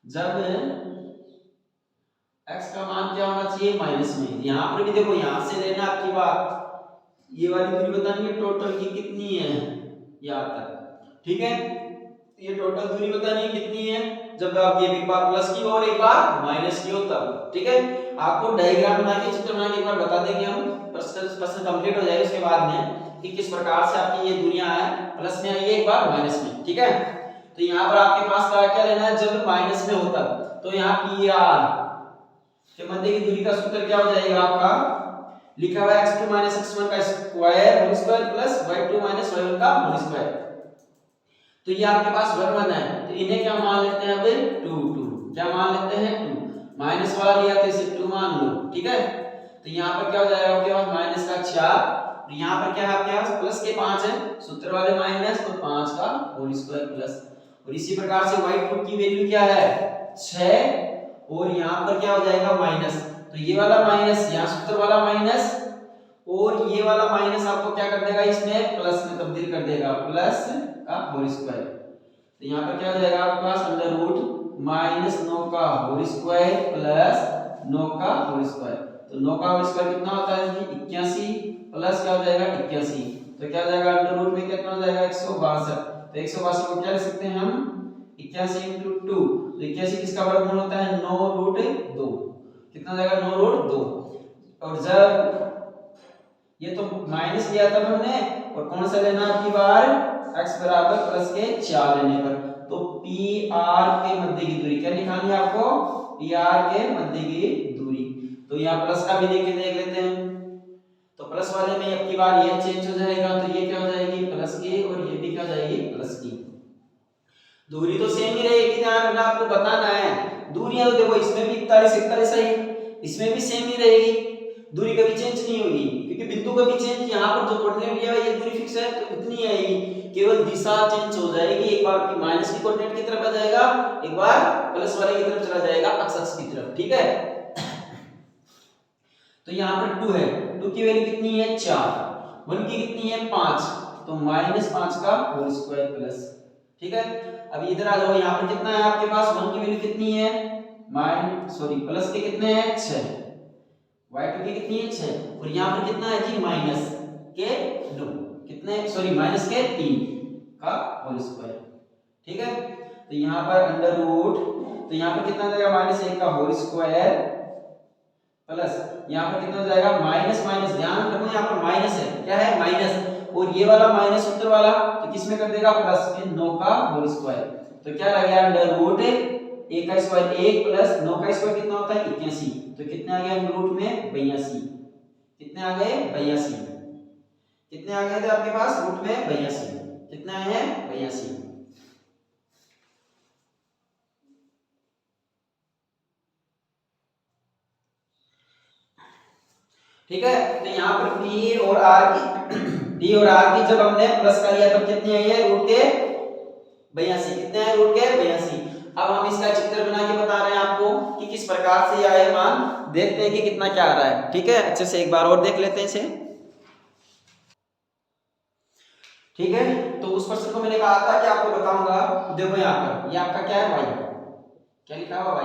जब x का मान क्या होना चाहिए माइनस में। यहाँ पर भी देखो यहाँ से लेना आपकी बात, ये वाली दूरी बतानी है टोटल की कितनी है यहाँ तक, ठीक है, ये टोटल दूरी बतानी है कितनी है जब आप ये एक बार प्लस की और एक बार माइनस की हो तब, ठीक है। आपको डायग्राम बना के चित्र बना के एक बार बता देंगे हम, प्रश्न कंप्लीट हो जाएगा उसके बाद में कि किस प्रकार से आपकी ये दूरियां है प्लस में आई है एक बार माइनस में, ठीक है। तो यहाँ पर आपके पास क्या लेना है जब माइनस में होता, तो यहाँ पी आर के मध्य की दूरी का सूत्र क्या हो जाएगा आपका, लिखा हुआ है x2 x1 का square whole square plus y2 y1 का होल स्क्वायर। तो ये आपके पास 1 1 है, तो इन्हें क्या मान लेते हैं अब 2 2, क्या मान लेते हैं 2, माइनस वाला लिया तो इसे 2 मान लो, ठीक है। तो यहाँ पर क्या हो जाएगा आपके पास माइनस का 4, यहाँ पर क्या है आपके पास प्लस के 5 है, सूत्र वाले माइनस और 5 का होल स्क्वायर प्लस, और इसी प्रकार से y2 की वैल्यू क्या है 6 और यहाँ पर क्या हो जाएगा माइनस, तो ये वाला माइनस यहाँ सूत्र वाला माइनस और ये वाला माइनस आपको क्या कर देगा इसमें प्लस में तब्दील कर देगा प्लस का होल स्क्वायर। तो यहाँ पर क्या हो जाएगा आपके पास अंडर रूट माइनस 9 का होल स्क्वायर प्लस 9 का होल स्क्वायर, तो 9 का होल स्क्वायर कितना होता है जी 81 प्लस क्या हो जाएगा 81, तो क्या हो जाएगा अंडर रूट में कितना हो जाएगा 162, तो 162 को क्या लिख सकते हैं हम 81 × 2, तो 81 किसका वर्गमूल होता है 9 रूट 2, कितना हो जाएगा 9 रूट 2, और जब ये तो माइनस लिया था हमने और कौन सा लेना आपकी बार x बराबर प्लस के 4 लेने पर, तो पी आर के मध्य की दूरी क्या निकालनी है आपको पी आर के मध्य की दूरी, तो यहाँ प्लस का भी देख लेते हैं, तो प्लस वाले में अब की बार ये चेंज हो जाएगा, तो ये क्या हो जाएगी प्लस की और ये भी क्या हो जाएगी प्लस की, दूरी तो सेम ही रहेगी, ध्यान रखना आपको बताना है। दूरियां तो देखो इसमें भी 41 41 है, इसमें भी सेम ही रहेगी, दूरी कभी चेंज नहीं होगी क्योंकि बिंदु का भी चेंज यहाँ पर जो कोऑर्डिनेट दिया है ये दूरी फिक्स है तो इतनी आएगी, केवल दिशा चेंज हो जाएगी, एक बार की माइनस की कोऑर्डिनेट की तरफ आ जाएगा, एक बार प्लस वाले की तरफ चला जाएगा अक्ष की तरफ, ठीक है। तो यहाँ पर 2 है, 2 की वैल्यू कितनी है 4, 1 की कितनी है 5, तो -5 का होल स्क्वायर प्लस, ठीक है। अब इधर आ जाओ, यहाँ पर कितना है आपके पास 1 की वैल्यू कितनी है प्लस के कितने हैं 6, y2 की कितनी है 6 और यहाँ पर कितना है जी माइनस के 2, कितने माइनस के 3 का होल स्क्वायर, ठीक है। तो यहाँ पर अंडर रूट, तो यहाँ पर कितना हो जाएगा -1 का होल स्क्वायर प्लस यहाँ पर कितना हो जाएगा माइनस माइनस, ध्यान रखो यहाँ पर माइनस है, क्या है माइनस, और ये वाला माइनस सूत्र वाला तो किस में कर देगा प्लस में 9 का होल स्क्वायर, तो क्या लग गया अंडर रूट 1 का स्क्वायर 1 प्लस 9 का स्क्वायर कितना होता है 81, तो कितने आ गए रूट में 82, कितने आ गए 82, कितने आ गए थे आपके पास रूट में 82, कितने आए हैं 82। ठीक है, तो यहाँ पर P और R की जब हमने प्लस कर लिया तब कितनी आई है रूट के 82, कितने हैं रूट के 82। अब हम इसका चित्र बना के बता रहे हैं आपको कि किस प्रकार से आए मान, देखते हैं कि कितना क्या आ रहा है। ठीक है, अच्छे से एक बार और देख लेते हैं इसे। ठीक है, तो उस प्रश्न को मैंने कहा था कि आपको बताऊंगा, देखो यहाँ पर ये आपका क्या है y, क्या लिखा हुआ y,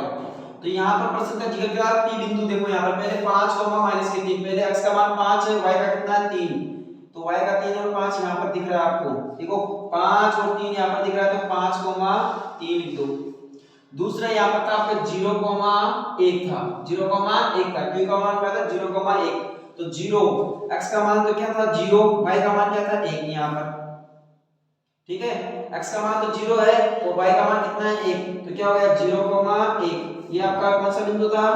तो यहाँ पर प्रश्न का जिक्र किया P बिंदु, देखो यहाँ पर पहले 5 माइनस के 3, पहले x का मान 5 है, y का कितना है 3, तो y का 3 और 5 यहाँ पर दिख रहा है आपको, देखो 5 और 3 यहाँ पर दिख रहा है, तो 5, 3 2। दूसरा यहाँ पर था आपका 0,1 था, 0,1 था, q का मान क्या था 0,1, तो 0 x का मान तो क्या था 0, y का मान क्या था 1 यहाँ पर। ठीक है, x का मान तो 0 है और y का मान कितना है 1, तो क्या हो गया 0,1, ये आपका कौन सा बिंदु था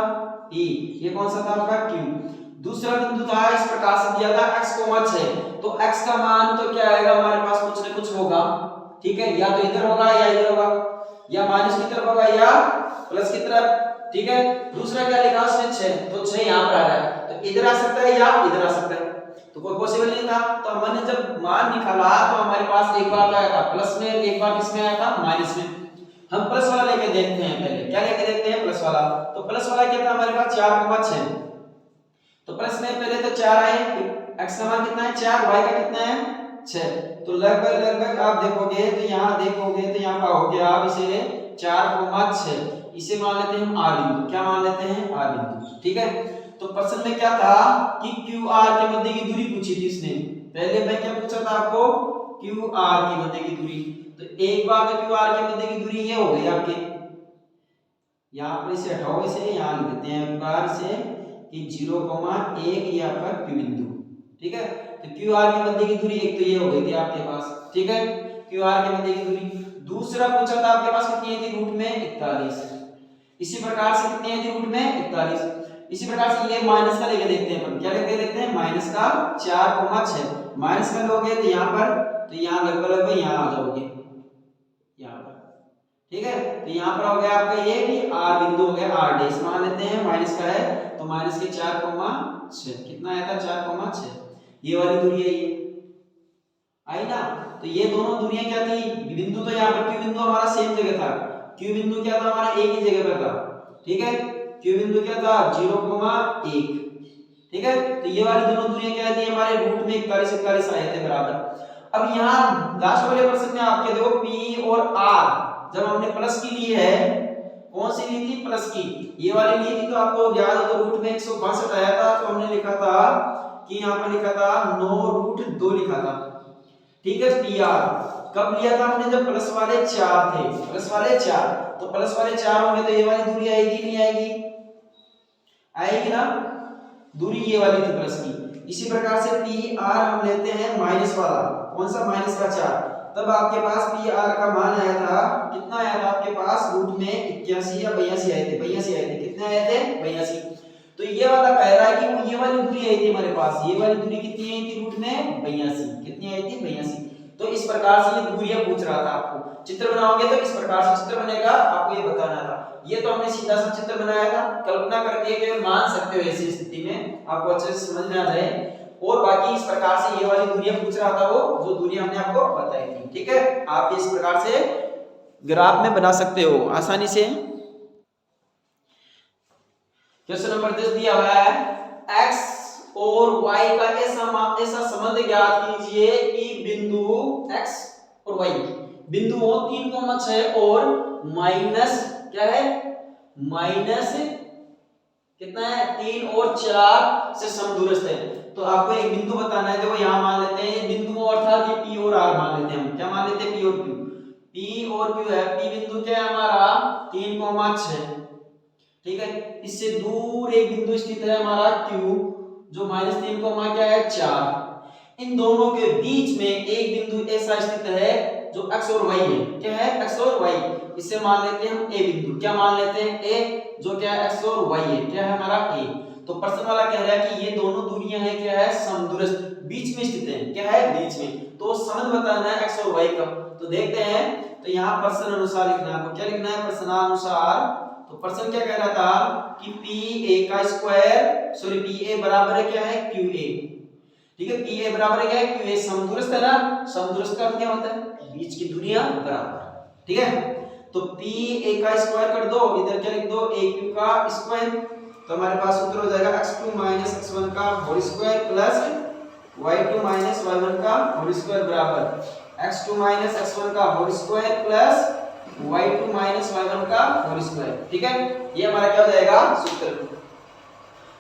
E, ये कौन सा था आपका Q। दूसरा बिंदु था इस प्रकार से दिया था x, 6, तो x का मान तो क्या आएगा हमारे पास कुछ न कुछ होगा। ठीक है, या तो इधर होगा या इधर होगा, या माइनस की तरफ होगा या प्लस की तरफ। ठीक है, दूसरा क्या लिखा उसने 6, तो 6 यहाँ पर आ रहा है, तो इधर आ सकता है या इधर आ सकता है, तो कोई पॉसिबल नहीं था। तो हमने जब मान निकाला तो हमारे पास एक बार तो आया था प्लस में, एक बार किसमें आया था माइनस में। हम प्लस वाला लेके देखते हैं, पहले क्या लेके देखते हैं प्लस वाला, तो प्लस वाला क्या था हमारे पास 4,6, तो प्लस में पहले तो 4 आए, x का मान कितना है 4, y का कितना है 6, तो लगभग आप देखोगे तो यहाँ देखोगे तो यहाँ पाओगे आप इसे 4,6, इसे मान लेते हैं हम r बिंदु, क्या मान लेते हैं r बिंदु। ठीक है, तो प्रश्न में क्या था कि QR के मध्य की दूरी पूछी थी इसने, पहले मैं क्या पूछा था आपको QR के मध्य की दूरी, तो एक बार तो QR के मध्य की दूरी ये हो गई आपके, यहाँ पर इसे हटाओ, इसे यहाँ लिख देते हैं बार से कि 0,1 ये आपका Q बिंदु। ठीक है, तो QR के मध्य की दूरी एक तो ये हो गई थी आपके पास। ठीक है, QR के मध्य की दूरी। दूसरा पूछा था आपके पास कितनी थी रूट में 41, इसी प्रकार से कितनी थी रूट में 41, इसी प्रकार से ये माइनस का लेके देखते हैं अपन, क्या लेके देखते हैं माइनस का 4,6, माइनस में लोगे तो यहाँ पर, तो यहाँ लगभग यहाँ आ जाओगे यहाँ पर। ठीक है, तो यहाँ पर हो गया आपका ये कि R बिंदु हो गया R डैश, मान लेते हैं माइनस का है तो माइनस के 4,6, कितना आया था 4,6, ये वाली दूरी है ये आई ना। तो ये दोनों दूरियां क्या थी, बिंदु तो यहाँ पर Q बिंदु हमारा सेम जगह था, Q बिंदु क्या था हमारा एक ही जगह पर था। ठीक है, Q बिंदु क्या था 0,1। ठीक है, तो ये वाली दोनों दूरियां क्या थी हमारे रूट में 41 आए थे बराबर। अब यहाँ लास्ट वाले प्रश्न में आपके देखो P और R जब हमने प्लस की ली है, कौन सी ली थी प्लस की, ये वाली ली थी, तो आपको याद हो तो रूट में 162 आया था, तो हमने लिखा था कि यहाँ पर लिखा था 9√2 लिखा था। ठीक है, PR कब लिया था हमने जब प्लस वाले 4 थे, प्लस वाले 4, तो प्लस वाले 4 होंगे तो ये वाली दूरी आएगी नहीं आएगी, आएगी ना, दूरी ये वाली थी प्लस की। इसी प्रकार से PR हम लेते हैं माइनस वाला, कौन सा माइनस का 4, तब आपके पास PR का मान आया था, कितना आया था आपके पास रूट में 81 या 82 आए थे, 82 आए थे, कितने आए थे 82। तो ये वाला कह रहा है कि वो ये वाली दूरी आई थी हमारे पास, ये वाली दूरी कितनी आई थी रूट में 82, कितनी आई थी 82। तो इस प्रकार से ये दूरियां पूछ रहा था आपको, चित्र बनाओगे तो इस प्रकार से चित्र बनेगा, आपको ये बताना था। ये तो हमने सीधा सा चित्र बनाया था, कल्पना करके केवल मान सकते हो ऐसी स्थिति में, आपको अच्छे से समझ में आ जाए। और बाकी इस प्रकार से ये वाली दूरियां पूछ रहा था, वो जो दूरी हमने आपको बताई थी। ठीक है, आप इस प्रकार से ग्राफ में बना सकते हो आसानी से। क्वेश्चन नंबर 10 दिया हुआ है, x और y का ऐसा संबंध ज्ञात कीजिए कि बिंदु x और y बिंदु हो 3,6 और माइनस क्या है माइनस कितना है 3 और 4 से समदूरस्थ है। तो आपको एक बिंदु बताना है, देखो यहाँ मान लेते हैं ये बिंदु अर्थात ये P और R मान लेते हैं हम, क्या मान लेते हैं P और Q, P और Q है, P बिंदु क्या है हमारा 3,6। ठीक है, इससे दूर एक बिंदु स्थित है हमारा Q जो -3, क्या है 4। इन दोनों के बीच में एक बिंदु ऐसा स्थित है जो x और y है, क्या है x और y। इसे मान लेते हैं हम ए बिंदु। क्या मान लेते हैं? ए, जो क्या है एक्स और वाई है, क्या है हमारा ए। तो प्रश्न वाला कह रहा है कि ये दोनों दूरियां हैं क्या है समदूरस्थ, बीच में स्थित है। क्या है? बीच में। तो संबंध बताना है एक्स और वाई का। तो देखते हैं, तो यहाँ प्रश्न अनुसार लिखना है आपको। क्या लिखना है? प्रश्नानुसार। तो प्रश्न क्या कह रहा था कि पी ए का स्क्वायर, सॉरी पी ए बराबर है क्या है क्यू ए। ठीक है, पी ए बराबर है क्या है क्यू ए। समदूरस्थ है ना, समदूरस्थ का अर्थ क्या होता है? बीच की दूरियां बराबर। ठीक है, तो पी ए का स्क्वायर कर दो, इधर क्या लिख दो ए क्यू का स्क्वायर। तो हमारे पास उत्तर हो जाएगा x2 x1 का whole square plus y2 y1 का होल स्क्वायर बराबर x2 x1 का whole square plus y2 y1 का होल स्क्वायर। ठीक है, ये हमारा क्या हो जाएगा सूत्र।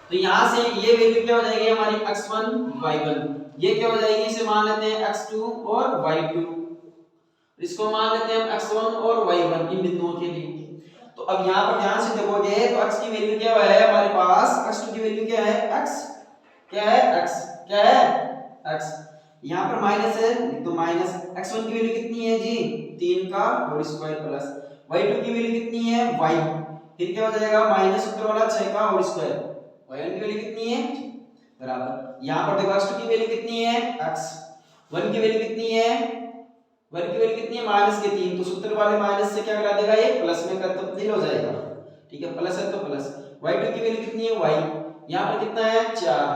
तो यहां से ये वैल्यू क्या हो जाएगी हमारी x1 y1, ये क्या हो जाएगी, इसे मान लेते हैं x2 और y2, इसको मान लेते हैं हम x1 और y1 इन बिंदुओं के लिए। तो अब यहाँ पर ध्यान से देखोगे तो x की वैल्यू क्या है हमारे पास, x2 की वैल्यू क्या है x, क्या है x, क्या है x। यहाँ पर माइनस है तो माइनस। x1 की वैल्यू कितनी है जी 3 का होल स्क्वायर प्लस y2 की वैल्यू कितनी है y, फिर क्या हो जाएगा माइनस ऊपर वाला 6 का होल स्क्वायर, y1 की वैल्यू कितनी है बराबर। यहाँ पर देखो x2 की वैल्यू कितनी है x, 1 की वैल्यू कितनी है, 1 की वैल्यू कितनी है माइनस के 3, तो सूत्र वाले माइनस से क्या करा देगा ये प्लस में कर तब्दील हो जाएगा। ठीक है, प्लस है तो प्लस। y2 की वैल्यू कितनी है y, यहाँ पर कितना है 4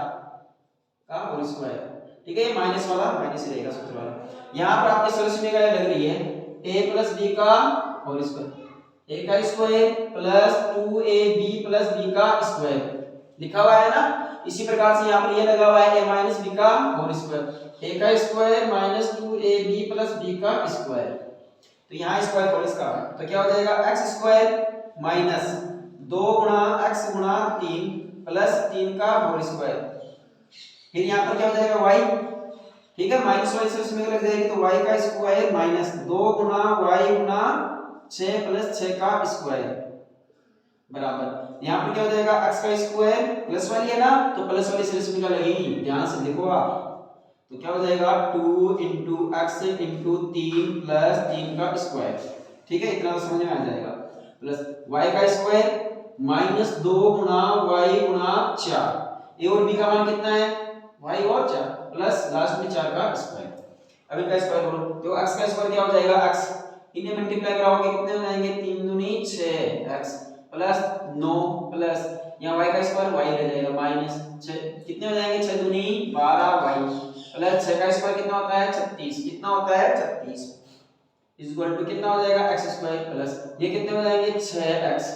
का होल स्क्वायर। ठीक है, ये माइनस वाला माइनस ही रहेगा सूत्र वाला। यहाँ पर आपके सॉल्यूशन में क्या लग रही है a प्लस b का होल स्क्वायर, a का square plus 2ab plus b का स्क्वायर लिखा हुआ है ना। इसी प्रकार से यहाँ पर ये लगा हुआ है a माइनस b का होल स्क्वायर, a का square minus 2ab plus b का स्क्वायर। तो यहाँ स्क्वायर कर इसका, तो क्या हो जाएगा x स्क्वायर माइनस 2 गुणा x गुणा 3 प्लस 3 का होल स्क्वायर, फिर यहाँ पर क्या हो जाएगा y। ठीक है, माइनस वाली से उसमें लग जाएगी तो y का स्क्वायर माइनस 2 गुणा y गुणा 6 प्लस 6 का स्क्वायर बराबर। यहाँ पर क्या हो जाएगा x का स्क्वायर प्लस वाली है ना, तो प्लस वाली से इसमें क्या लगेगी, ध्यान से देखो आप, तो क्या हो जाएगा 2 इंटू एक्स इंटू 3 प्लस 3 का स्क्वायर। ठीक है, इतना तो समझ में आ जाएगा। प्लस y का स्क्वायर माइनस 2 गुणा y गुणा 4, a और b का मान कितना है y और 4 प्लस लास्ट में 4 का स्क्वायर। अब इनका स्क्वायर करो तो x का स्क्वायर क्या हो जाएगा x, इन्हें मल्टीप्लाई कराओगे कितने हो जाएंगे 3 दूनी 6x प्लस 9 प्लस यहाँ y का स्क्वायर y रह जाएगा माइनस 6, कितने हो जाएंगे 6 दूनी 12y प्लस 6 का स्क्वायर कितना होता है 36, कितना होता है 36 इज इक्वल टू कितना हो जाएगा x स्क्वायर प्लस ये कितने हो जाएंगे 6x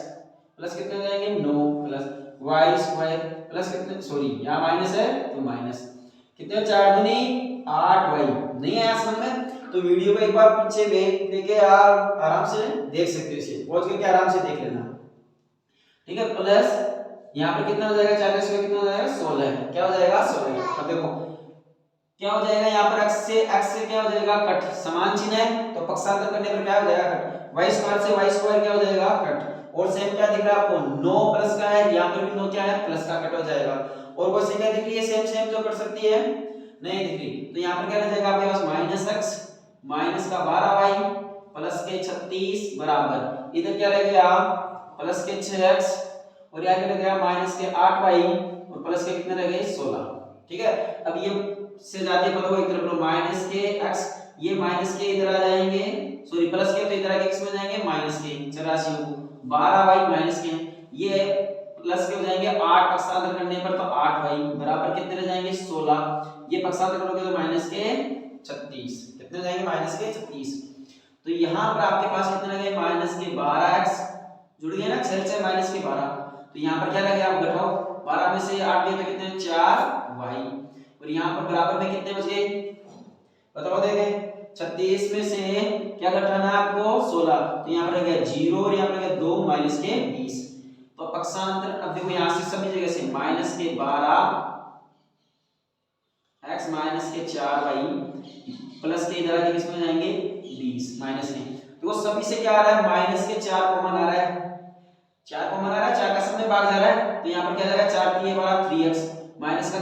प्लस कितने हो जाएंगे 9 प्लस y स्क्वायर प्लस कितने, सॉरी यहाँ माइनस है तो माइनस कितने 4 दूनी 8y। नहीं आया समझ में तो वीडियो को एक बार पीछे लेके आप आराम से देख सकते हो, इसे पहुंच करके आराम से देख लेना। ठीक है, प्लस यहाँ पर कितना हो जाएगा 4 का स्क्वायर कितना हो जाएगा 16, क्या हो जाएगा 16। अब देखो क्या हो जाएगा यहाँ पर x से क्या हो जाएगा कट, समान चिन्ह है तो पक्षांतर करने पर क्या हो जाएगा कट, y स्क्वायर से y स्क्वायर क्या हो जाएगा कट, और सेम क्या दिख रहा है आपको 9 प्लस का है, यहाँ पर भी 9 क्या है प्लस का कट हो जाएगा, और वो संख्या दिख रही है सेम सेम जो कर सकती है नहीं दिख रही, तो यहाँ पर क्या रह जाएगा आपके पास माइनस x माइनस का 12y प्लस के 36 बराबर, इधर क्या रह गया प्लस के 6x और यहाँ क्या रह गया माइनस के 8y और प्लस के कितने रह गए 16। ठीक है, अब ये से जाते पता हो एक तरफ माइनस के x, ये माइनस के इधर आ जाएंगे, सॉरी प्लस के तो इधर आके किसमें जाएंगे माइनस के 84 12y माइनस के, ये प्लस के हो जाएंगे 8 पक्षांतर करने पर तो 8y बराबर कितने रह जाएंगे 16, ये पक्षांतर करोगे तो माइनस के 36, कितने हो जाएंगे माइनस के 36। तो यहाँ पर आपके पास कितने रह गए माइनस के 12x जुड़ गए ना 6 6 माइनस के 12, तो यहाँ पर क्या रह गया आप घटाओ 12 में से 8 गए तो कितने 4y, और यहाँ पर बराबर में कितने बच गए बताओ देखे 36 में से क्या घटाना है आपको 16, तो यहाँ पर रह गया 0 और यहाँ पर रह गया 2 माइनस के 20, तो पक्षांतर अब देखो यहाँ से सभी जगह से माइनस के 12 x माइनस के 4y प्लस के इधर आके किसमें जाएंगे 20 माइनस के, तो वो सभी से क्या आ रहा है माइनस के 4 कॉमन आ रहा है, 4 कॉमन आ रहा है 4 का सब में भाग जा रहा है, तो यहाँ पर क्या जाएगा 4 3 12 3x माइनस का